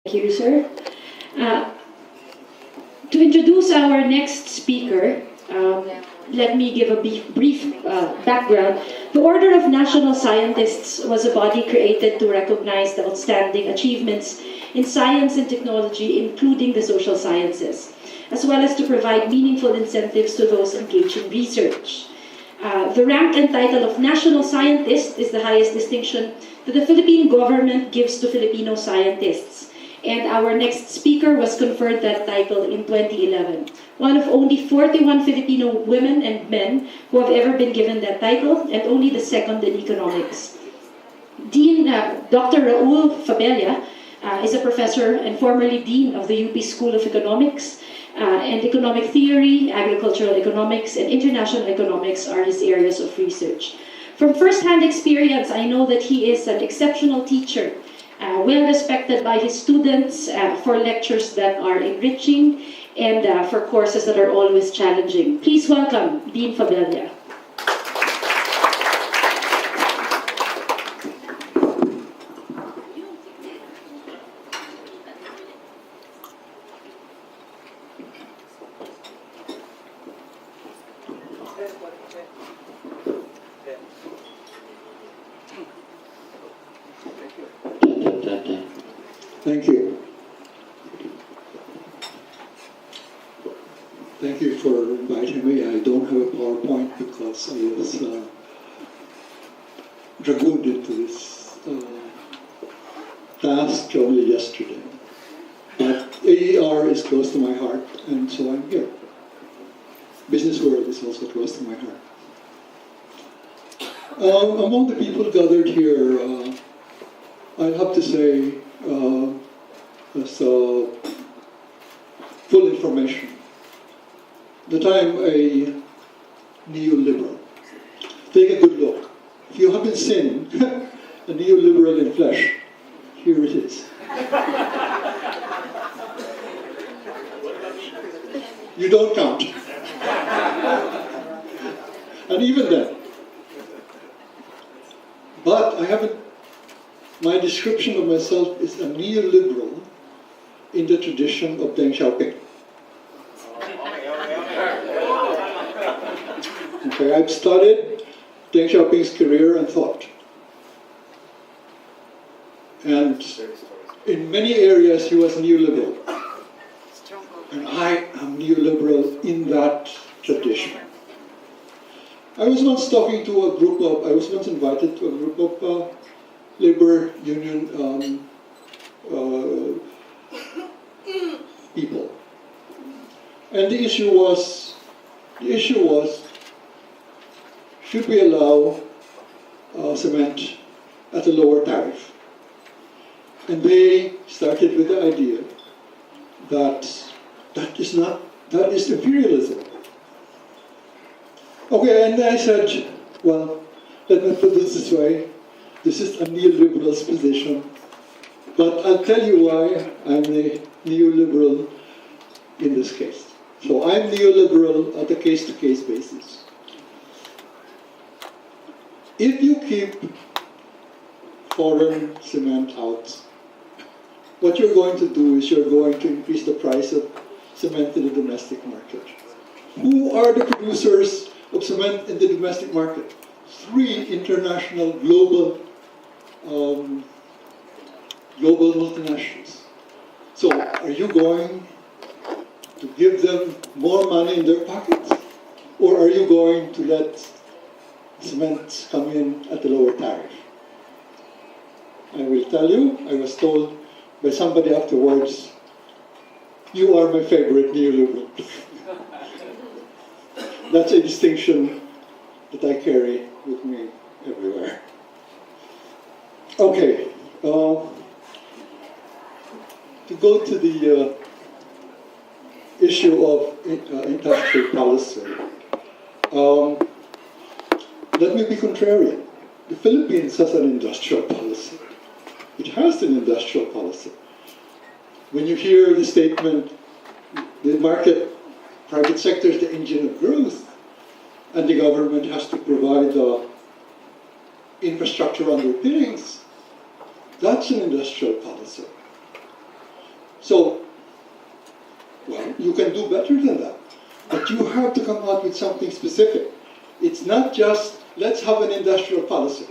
Thank you, sir. Uh, to introduce our next speaker, let me give a brief background. The Order of National Scientists was a body created to recognize the outstanding achievements in science and technology, including the social sciences, as well as to provide meaningful incentives to those engaged in research. The rank and title of National Scientist is the highest distinction that the Philippine government gives to Filipino scientists. And our next speaker was conferred that title in 2011. One of only 41 Filipino women and men who have ever been given that title, and only the second in economics. Dr. Raul Fabella is a professor and formerly Dean of the UPSE School of Economics, and Economic Theory, Agricultural Economics, and International Economics are his areas of research. From first-hand experience, I know that he is an exceptional teacher, well respected by his students for lectures that are enriching and for courses that are always challenging. Please welcome Dean Fabella. Thank you. Thank you for inviting me. I don't have a PowerPoint because I was dragooned into this task only yesterday. But AER is close to my heart, and so I'm here. Business world is also close to my heart. Among the people gathered here, I have to say, as full information, that I'm a neoliberal. Take a good look. If you haven't seen a neoliberal in flesh, here it is. You don't count. And even then. But I haven't. My description of myself is a neoliberal in the tradition of Deng Xiaoping. Okay, I've studied Deng Xiaoping's career and thought. And in many areas he was neoliberal. And I am neoliberal in that tradition. I was once invited to a group of labor union people. And the issue was, should we allow cement at a lower tariff? And they started with the idea that that is imperialism. Okay, and I said, well, let me put this way. This is a neoliberal's position, but I'll tell you why I'm a neoliberal in this case. So I'm neoliberal at a case-to-case basis. If you keep foreign cement out, what you're going to do is you're going to increase the price of cement in the domestic market. Who are the producers of cement in the domestic market? 3 international global multinationals. So are you going to give them more money in their pockets? Or are you going to let cement come in at a lower tariff? I will tell you, I was told by somebody afterwards, you are my favorite neoliberal. That's a distinction that I carry with me everywhere. Okay, to go to the issue of industrial policy, let me be contrarian. The Philippines has an industrial policy. It has an industrial policy. When you hear the statement, the private sector is the engine of growth, and the government has to provide the infrastructure underpinnings, That's an industrial policy. So, well, you can do better than that. But you have to come out with something specific. It's not just, let's have an industrial policy.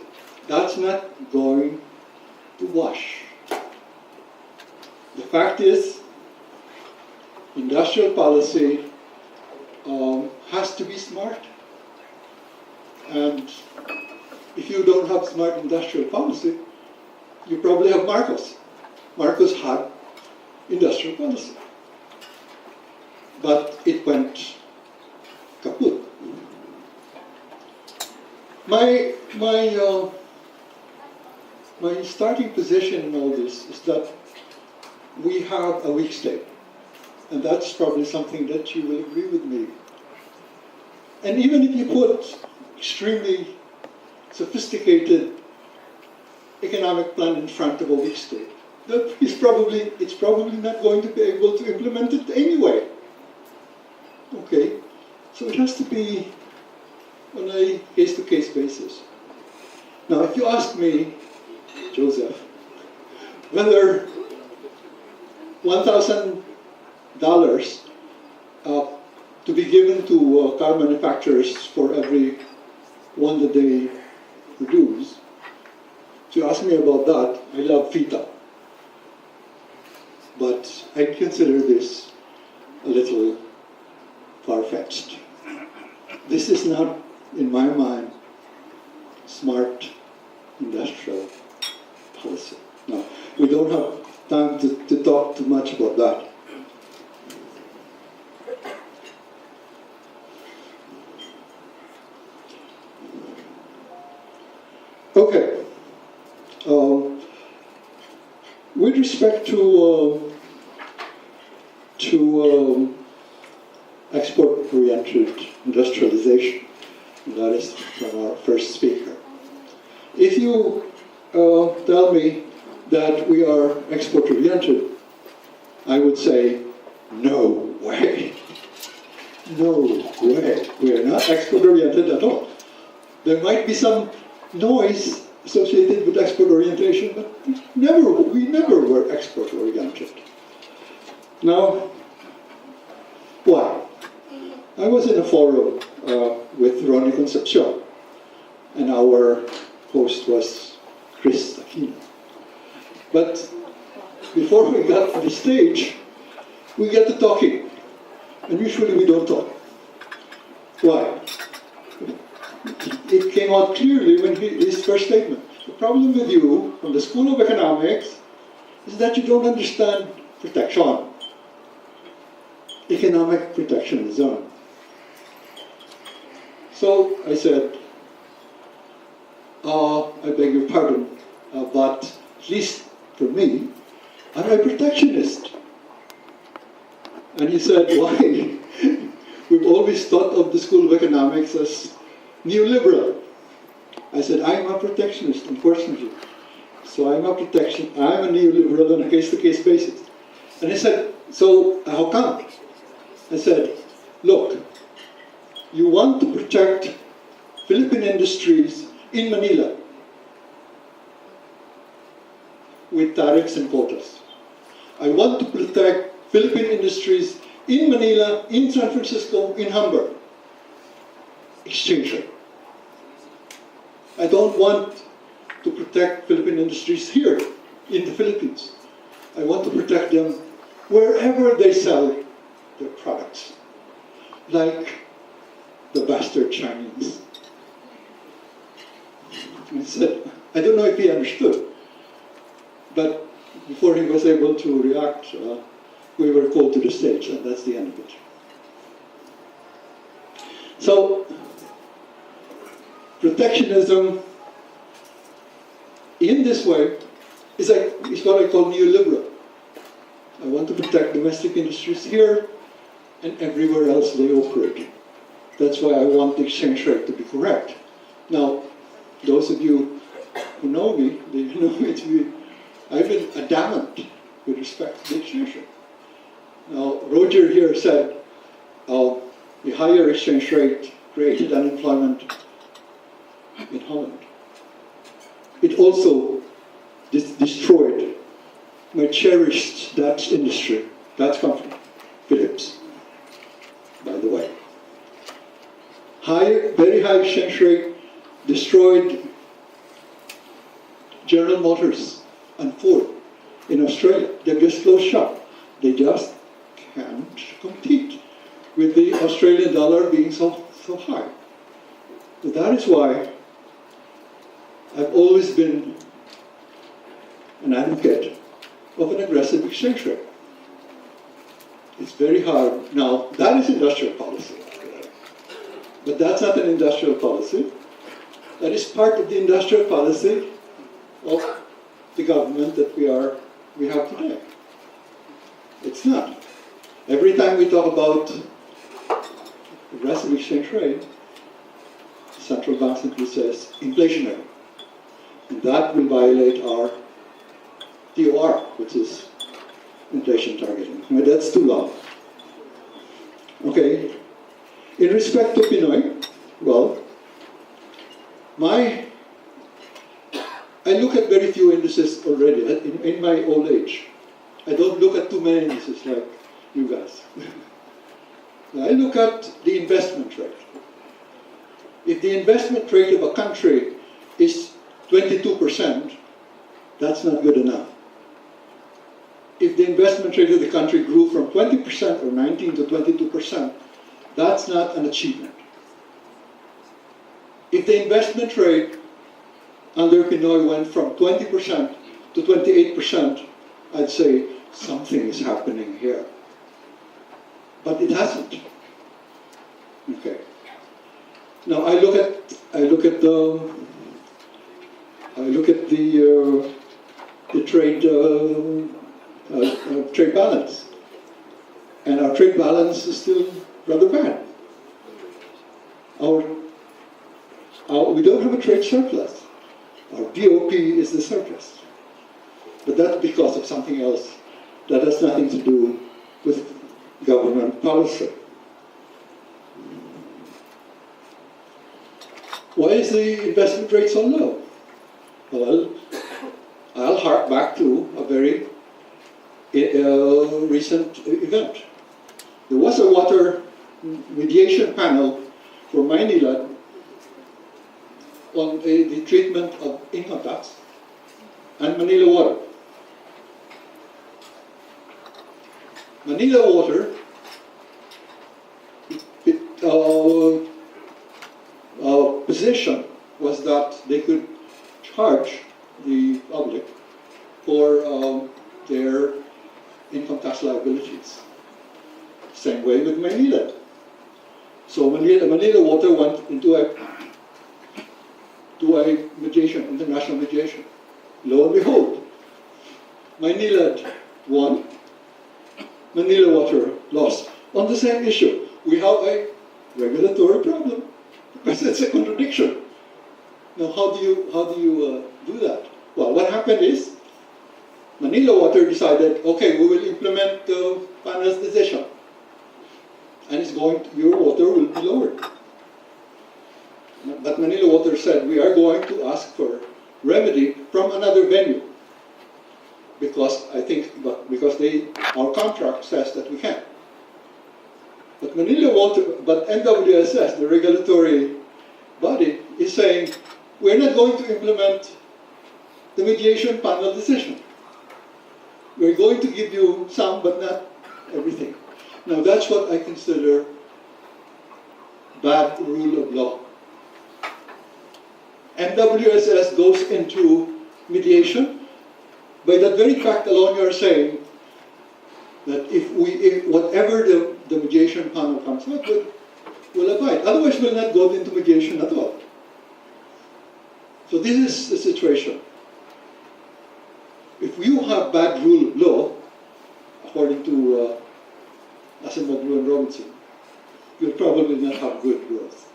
That's not going to wash. The fact is, industrial policy has to be smart. And if you don't have smart industrial policy, you probably have Marcos. Marcos had industrial policy. But it went kaput. My starting position in all this is that we have a weak state. And that's probably something that you will agree with me. And even if you put extremely sophisticated economic plan in front of a weak state, it's probably not going to be able to implement it anyway. Okay, so it has to be on a case-to-case basis. Now, if you ask me, Joseph, whether $1,000 to be given to car manufacturers for every one that they produce, if you ask me about that, I love FITA. But I consider this a little far-fetched. This is not, in my mind, smart industrial policy. Now, we don't have time to talk too much about that. Okay. With respect to export-oriented industrialization, that is from our first speaker. If you tell me that we are export-oriented, I would say, no way. No way. We are not export-oriented at all. There might be some noise associated with export orientation, but we never were export oriented. Now, why? I was in a forum with Ronnie Concepcion, and our host was Chris Aquino. But before we got to the stage, we get to talking, and usually we don't talk. Why? It came out clearly when his first statement. The problem with you, from the School of Economics, is that you don't understand protection. Economic protectionism. So I said, I beg your pardon, but at least for me, I'm a protectionist. And he said, why? We've always thought of the School of Economics as neoliberal. I said, I'm a protectionist, unfortunately. So I'm a neoliberal on a case-to-case basis. And he said, so how come? I said, look, you want to protect Philippine industries in Manila with tariffs and quotas. I want to protect Philippine industries in Manila, in San Francisco, in Hamburg. Exchange rate. I don't want to protect Philippine industries here in the Philippines. I want to protect them wherever they sell their products, like the bastard Chinese. I said, I don't know if he understood, but before he was able to react, we were called to the stage, and that's the end of it. So, protectionism in this way is what I call neoliberal. I want to protect domestic industries here and everywhere else they operate. That's why I want the exchange rate to be correct. Now, those of you who know me, they know me I've been adamant with respect to the exchange rate. Now, Roger here said the higher exchange rate created unemployment in Holland. It also destroyed my cherished Dutch industry, Dutch company, Philips, by the way. Very high exchange rate destroyed General Motors and Ford in Australia. They've just closed shop. They just can't compete with the Australian dollar being so high. So that is why I've always been an advocate of an aggressive exchange rate. It's very hard. Now, that is industrial policy. But that's not an industrial policy. That is part of the industrial policy of the government that we have today. It's not. Every time we talk about aggressive exchange rate, the central bank simply says inflationary. And that will violate our DOR, which is inflation targeting. But that's too long. Okay. In respect to Pinoy, well, I look at very few indices already in my old age. I don't look at too many indices like you guys. I look at the investment rate. If the investment rate of a country is 22%, that's not good enough. If the investment rate of the country grew from 20% or 19 to 22%, that's not an achievement. If the investment rate under Pinoy went from 20% to 28%, I'd say something is happening here. But it hasn't. Okay. Now I look at the trade balance, and our trade balance is still rather bad. We don't have a trade surplus. Our BOP is the surplus. But that's because of something else that has nothing to do with government policy. Why is the investment rate so low? Well, I'll hark back to a very recent event. There was a water mediation panel for Maynilad on the treatment of income tax and Manila water. Manila water position was that they could charge the public for their income tax liabilities. Same way with Manila. So Manila water went into a mediation, international mediation. Lo and behold, Manila won, Manila water lost. On the same issue, we have a regulatory problem because it's a contradiction. Now, how do you do that? Well, what happened is Manila water decided, okay, we will implement the panel's decision, and your water will be lowered. But Manila water said, we are going to ask for remedy from another venue because our contract says that we can. But NWSS, the regulatory body, is saying, we're not going to implement the mediation panel decision. We're going to give you some, but not everything. Now that's what I consider bad rule of law. NWSS goes into mediation. By that very fact alone, you are saying that if whatever the mediation panel comes up with, we'll abide. Otherwise, we'll not go into mediation at all. So this is the situation. If you have bad rule of law, according to Asimoglu and Robinson, you'll probably not have good growth.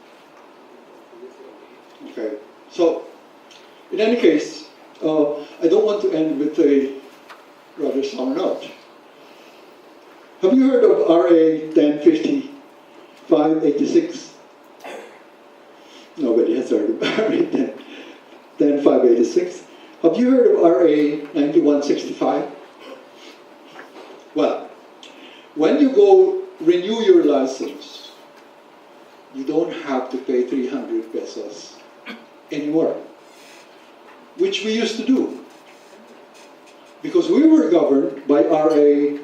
Okay. So, in any case, I don't want to end with a rather sour note. Have you heard of RA 1055-86? Nobody has heard of RA 10586. Have you heard of RA 9165? Well, when you go renew your license, you don't have to pay 300 pesos anymore, which we used to do. Because we were governed by RA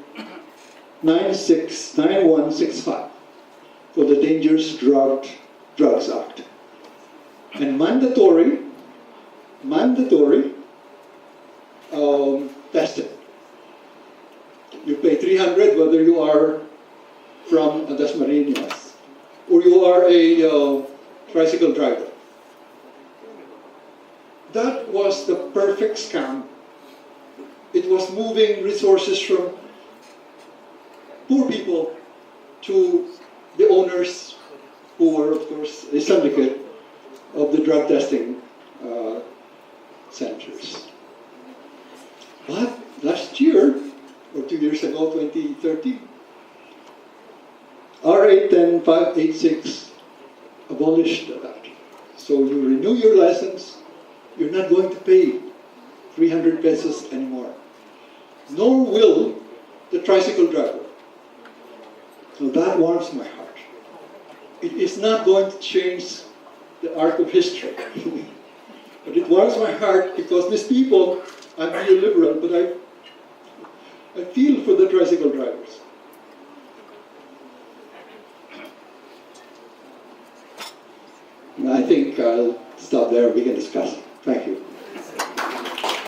9165 for the Dangerous Drugs Act. And mandatory testing. You pay 300 whether you are from Dasmariñas or you are a tricycle driver. That was the perfect scam. It was moving resources from poor people to the owners who were, of course, a syndicate of the drug testing centers. But last year, or 2 years ago, 2013, RA 10586 abolished that. So you renew your license, you're not going to pay 300 pesos anymore. Nor will the tricycle driver. So that warms my heart. It is not going to change the arc of history. But it warms my heart because these people, I'm neoliberal, but I feel for the tricycle drivers. And I think I'll stop there and we can discuss. Thank you.